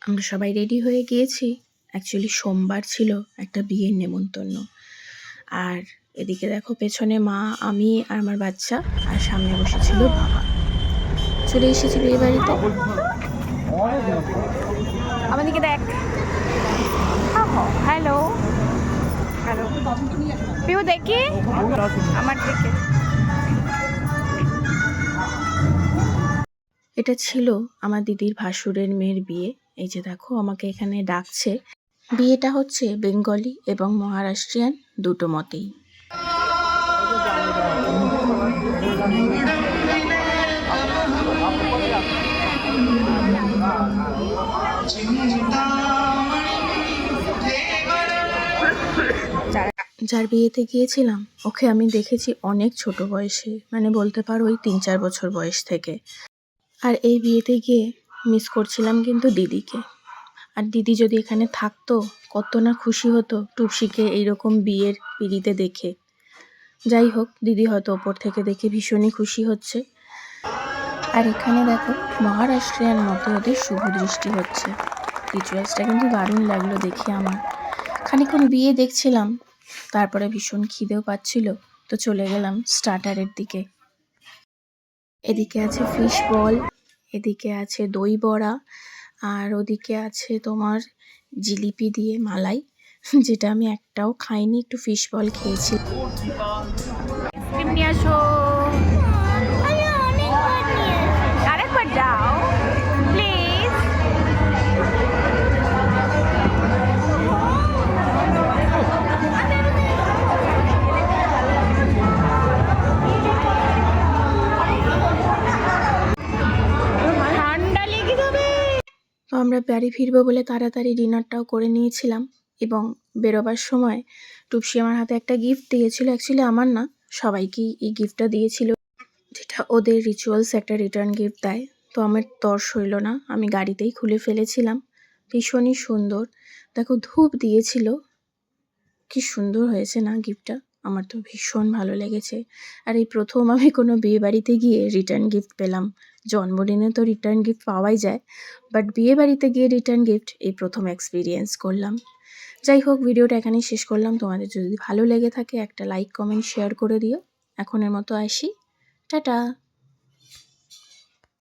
আমরা সবাই রেডি হয়ে গিয়েছি। অ্যাকচুয়ালি সোমবার ছিল একটা বিয়ের নেমন্তন্ন। আর এদিকে দেখো পেছনে মা, আমি আর আমার বাচ্চা, আর সামনে বসেছিল বাবা। চলে এসেছি বিয়ে বাড়িতে। আমাদেরকে দেখ। হ্যালো হ্যালো পিউ, দেখি আমার দিকে। এটা ছিল আমার দিদির ভাসুরের মেয়ের বিয়ে। এই যে দেখো আমাকে এখানে ডাকছে। বিয়েটা হচ্ছে বেঙ্গলি এবং মহারাষ্ট্রিয়ান দুটো মতেই। যার বিয়েতে গিয়েছিলাম ওকে আমি দেখেছি অনেক ছোট বয়সে, মানে বলতে পারো ওই 3-4 বছর বয়স থেকে। আর এই বিয়েতে গিয়ে মিস করছিলাম কিন্তু দিদিকে। আর দিদি যদি এখানে থাকতো কত না খুশি হতো টুপসিকে এইরকম বিয়ের পিড়িতে দেখে। যাই হোক, দিদি হয়তো ওপর থেকে দেখে ভীষণই খুশি হচ্ছে। আর এখানে দেখো মহারাষ্ট্রিয়ান মতো ওদের শুভ দৃষ্টি হচ্ছে। রিচুয়ালসটা কিন্তু দারুণ লাগলো দেখে আমার। খানিকক্ষণ বিয়ে দেখছিলাম, তারপরে ভীষণ খিদেও পাচ্ছিল, তো চলে গেলাম স্টার্টারের দিকে। এদিকে আছে ফিশ বল, এদিকে আছে দই বড়া, আর ওদিকে আছে তোমার জিলিপি দিয়ে মালাই, যেটা আমি একটাও খাইনি, একটু ফিশ বল খেয়েছি। নিয়ে আসো, আরেকবার দাও প্লিজ। ঠান্ডা লেগে যাবে। তো আমরা বাড়ি ফিরবো বলে তাড়াতাড়ি ডিনারটাও করে নিয়েছিলাম, এবং বেরোবার সময় টুপসি আমার হাতে একটা গিফট দিয়েছিল। অ্যাকচুয়ালি আমার না, সবাইকেই এই গিফটটা দিয়েছিল, যেটা ওদের রিচুয়ালস একটা রিটার্ন গিফট দেয়। তো আমার তর সইল না, আমি গাড়িতেই খুলে ফেলেছিলাম। ভীষণই সুন্দর, দেখো ধূপ দিয়েছিল, কি সুন্দর হয়েছে না গিফটটা, আমার তো ভীষণ ভালো লেগেছে। আর এই প্রথম আমি কোনো বিয়ে বাড়িতে গিয়ে রিটার্ন গিফট পেলাম। জন্মদিনে তো রিটার্ন গিফট পাওয়াই যায়, বাট বিয়ে বাড়িতে গিয়ে রিটার্ন গিফট এই প্রথম এক্সপিরিয়েন্স করলাম। যাই হোক, ভিডিওটা এখানেই শেষ করলাম। তোমাদের যদি ভালো লেগে থাকে একটা লাইক, কমেন্ট, শেয়ার করে দিও। এখনের মতো আসি, টাটা।